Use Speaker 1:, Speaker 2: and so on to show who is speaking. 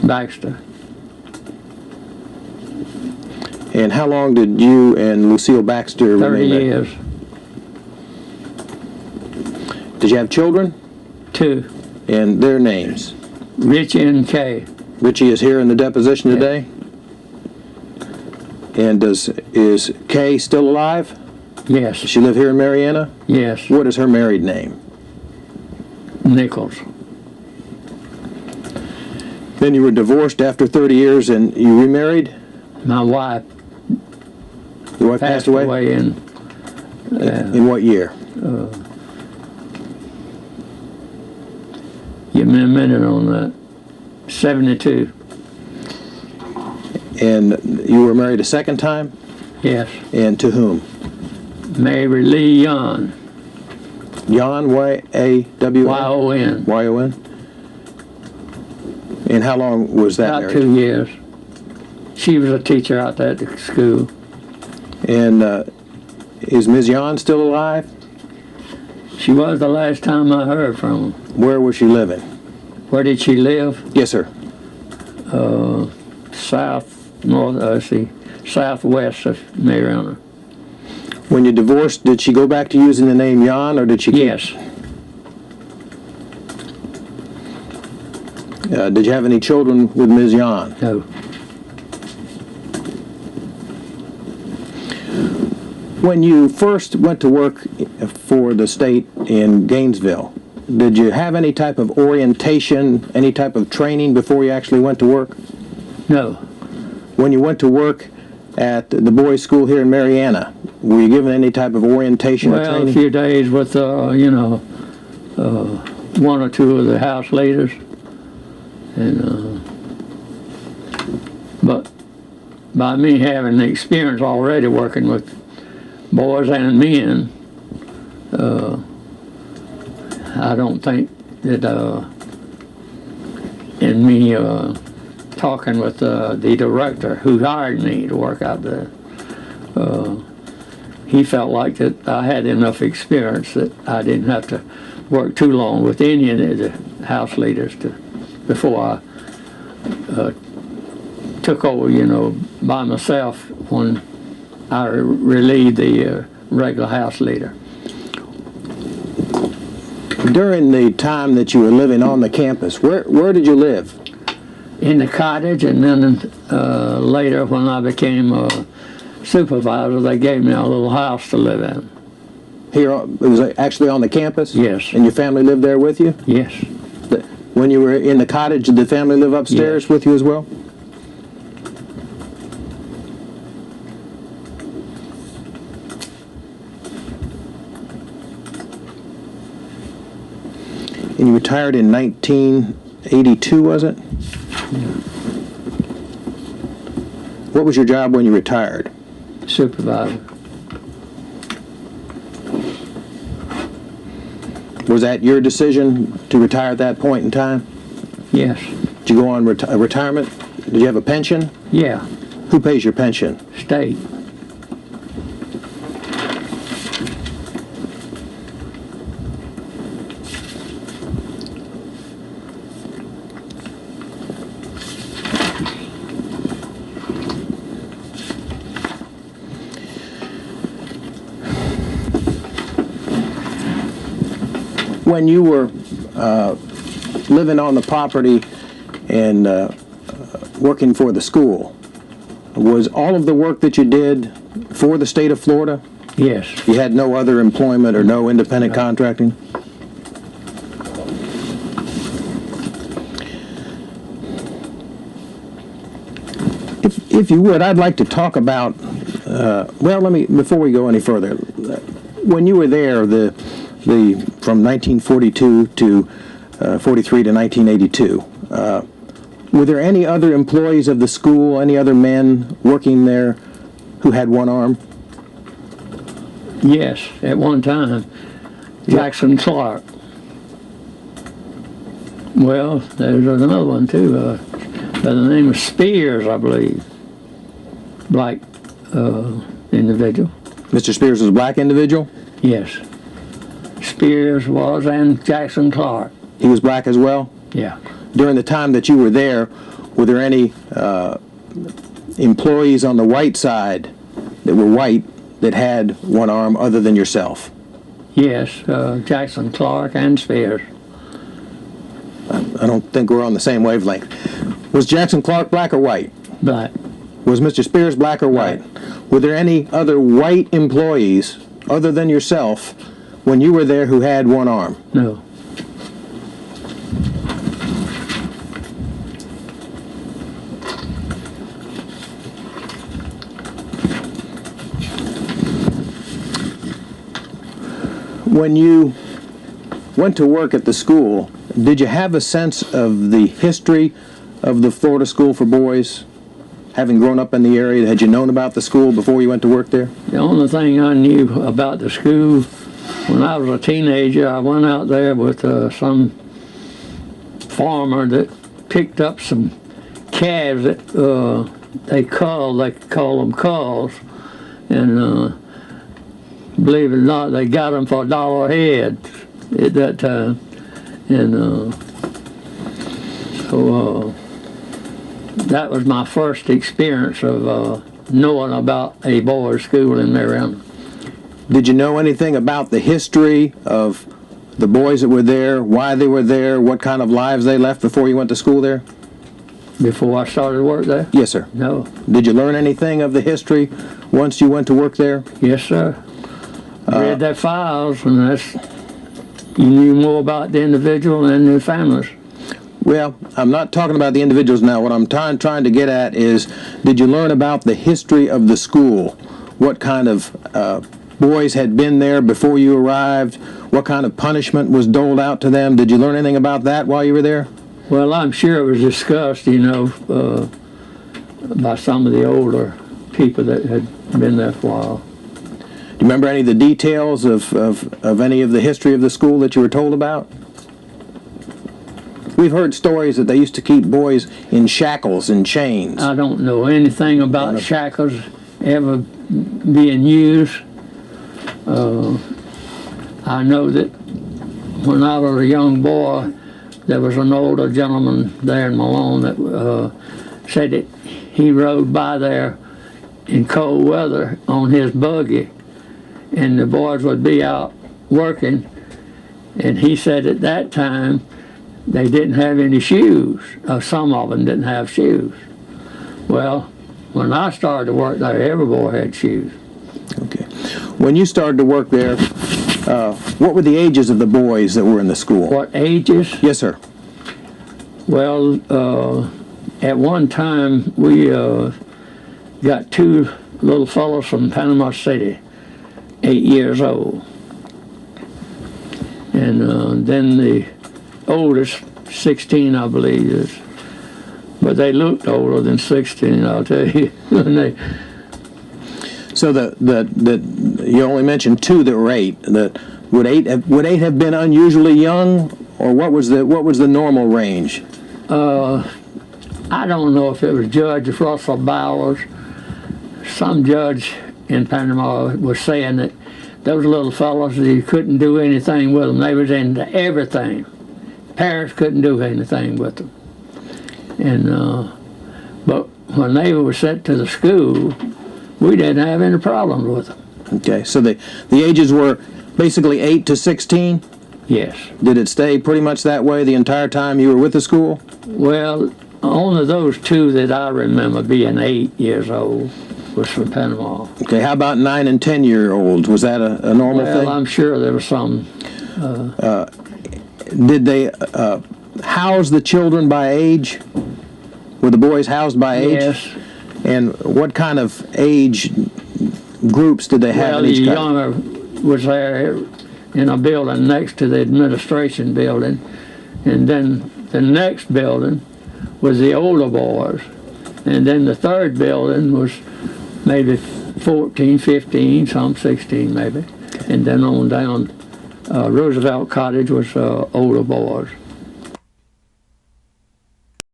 Speaker 1: Baxter.
Speaker 2: And how long did you and Lucille Baxter
Speaker 1: 30
Speaker 2: remain married?
Speaker 1: years.
Speaker 2: Did you have children?
Speaker 1: 2.
Speaker 2: And their names?
Speaker 1: Richie and Kay.
Speaker 2: Richie is here in the deposition today? And is Kay still alive?
Speaker 1: Yes.
Speaker 2: Does she live here in Marianna?
Speaker 1: Yes.
Speaker 2: What is her married name?
Speaker 1: Nichols.
Speaker 2: Then you were divorced after 30 years and you remarried?
Speaker 1: My wife
Speaker 2: Your wife passed away?
Speaker 1: in
Speaker 2: In what year?
Speaker 1: give me a minute on that. 72.
Speaker 2: And you were married a second time?
Speaker 1: Yes.
Speaker 2: And to whom?
Speaker 1: Mary Lee Yon.
Speaker 2: Yon, Y-A-W-N?
Speaker 1: Y-O-N.
Speaker 2: Y-O-N? And how long was that
Speaker 1: About
Speaker 2: marriage?
Speaker 1: 2 years. She was a teacher out there at the school.
Speaker 2: And is Ms. Yon still alive?
Speaker 1: She was the last time I heard from her.
Speaker 2: Where was she living?
Speaker 1: Where did she live?
Speaker 2: Yes, sir.
Speaker 1: Southwest of Marianna.
Speaker 2: When you divorced, did she go back to using the name Yon, or did she keep?
Speaker 1: Yes.
Speaker 2: Did you have any children with Ms. Yon?
Speaker 1: No.
Speaker 2: When you first went to work for the state in Gainesville, did you have any type of orientation, any type of training before you actually went to work?
Speaker 1: No.
Speaker 2: When you went to work at the boys' school here in Marianna, were you given any type of orientation or
Speaker 1: Well,
Speaker 2: training?
Speaker 1: a few days with, one or two of the house leaders. And, but by me having the experience already working with boys and men, I don't think that in me talking with the director who hired me to work out there, he felt like that I had enough experience that I didn't have to work too long with any of the house leaders before I took over, by myself when I relieved the regular house leader.
Speaker 2: During the time that you were living on the campus, where did you live?
Speaker 1: In the cottage, and then later when I became a supervisor, they gave me a little house to live in.
Speaker 2: Here, it was actually on the campus?
Speaker 1: Yes.
Speaker 2: And your family lived there with you?
Speaker 1: Yes.
Speaker 2: When you were in the cottage, did the family live upstairs
Speaker 1: Yes.
Speaker 2: with you as well? And you retired in 1982, was it? What was your job when you retired?
Speaker 1: Supervisor.
Speaker 2: Was that your decision to retire at that point in time?
Speaker 1: Yes.
Speaker 2: Did you go on retirement? Did you have a pension?
Speaker 1: Yeah.
Speaker 2: Who pays your pension?
Speaker 1: State.
Speaker 2: When you were living on the property and working for the school, was all of the work that you did for the state of Florida?
Speaker 1: Yes.
Speaker 2: You had no other employment or no independent contracting? If you would, I'd like to talk about, before we go any further, when you were there, from 1942 to 43 to 1982, were there any other employees of the school, any other men working there who had one arm?
Speaker 1: Yes, at one time. Jackson Clark. Well, there's another one too, by the name of Spears, I believe. Black individual.
Speaker 2: Mr. Spears was a black individual?
Speaker 1: Yes. Spears was, and Jackson Clark.
Speaker 2: He was black as well?
Speaker 1: Yeah.
Speaker 2: During the time that you were there, were there any employees on the white side that were white that had one arm other than yourself?
Speaker 1: Yes, Jackson, Clark, and Spears.
Speaker 2: I don't think we're on the same wavelength. Was Jackson Clark black or white?
Speaker 1: Black.
Speaker 2: Was Mr. Spears black or white? Were there any other white employees other than yourself when you were there who had one arm?
Speaker 1: No.
Speaker 2: When you went to work at the school, did you have a sense of the history of the Florida School for Boys? Having grown up in the area, had you known about the school before you went to work there?
Speaker 1: The only thing I knew about the school, when I was a teenager, I went out there with some farmer that picked up some calves that they call them culls, and believe it or not, they got them for $1 a head at that time, and so that was my first experience of knowing about a boys' school in Marianna.
Speaker 2: Did you know anything about the history of the boys that were there, why they were there, what kind of lives they left before you went to school there?
Speaker 1: Before I started work there?
Speaker 2: Yes, sir.
Speaker 1: No.
Speaker 2: Did you learn anything of the history once you went to work there?
Speaker 1: Yes, sir. Read their files, and you knew more about the individual and their families.
Speaker 2: Well, I'm not talking about the individuals now. What I'm trying to get at is, did you learn about the history of the school? What kind of boys had been there before you arrived? What kind of punishment was doled out to them? Did you learn anything about that while you were there?
Speaker 1: Well, I'm sure it was discussed, by some of the older people that had been there for a while.
Speaker 2: Do you remember any of the details of any of the history of the school that you were told about? We've heard stories that they used to keep boys in shackles and chains.
Speaker 1: I don't know anything about shackles ever being used. I know that when I was a young boy, there was an older gentleman there in Malone that said that he rode by there in cold weather on his buggy, and the boys would be out working, and he said at that time they didn't have any shoes. Some of them didn't have shoes. Well, when I started to work there, every boy had shoes.
Speaker 2: Okay. When you started to work there, what were the ages of the boys that were in the school?
Speaker 1: What ages?
Speaker 2: Yes, sir.
Speaker 1: Well, at one time we got two little fellows from Panama City, 8 years old. And then the oldest, 16, I believe, is. But they looked older than 16, I'll tell you.
Speaker 2: So you only mentioned two that were 8. Would eight have been unusually young, or what was the normal range?
Speaker 1: I don't know if it was Judge Russell Bowers. Some judge in Panama was saying that those little fellows, you couldn't do anything with them. They was into everything. Parents couldn't do anything with them. And but when they were sent to the school, we didn't have any problems with them.
Speaker 2: Okay, so the ages were basically 8 to 16?
Speaker 1: Yes.
Speaker 2: Did it stay pretty much that way the entire time you were with the school?
Speaker 1: Well, only those two that I remember being 8 years old was from Panama.
Speaker 2: Okay, how about 9 and 10-year-olds? Was that a normal thing?
Speaker 1: Well, I'm sure there was some.
Speaker 2: Did they house the children by age? Were the boys housed by age?
Speaker 1: Yes.
Speaker 2: And what kind of age groups did they have
Speaker 1: Well,
Speaker 2: in
Speaker 1: the
Speaker 2: each kind?
Speaker 1: younger was there in a building next to the administration building, and then the next building was the older boys, and then the third building was maybe 14, 15, some 16 maybe, and then on down Roosevelt Cottage was older boys.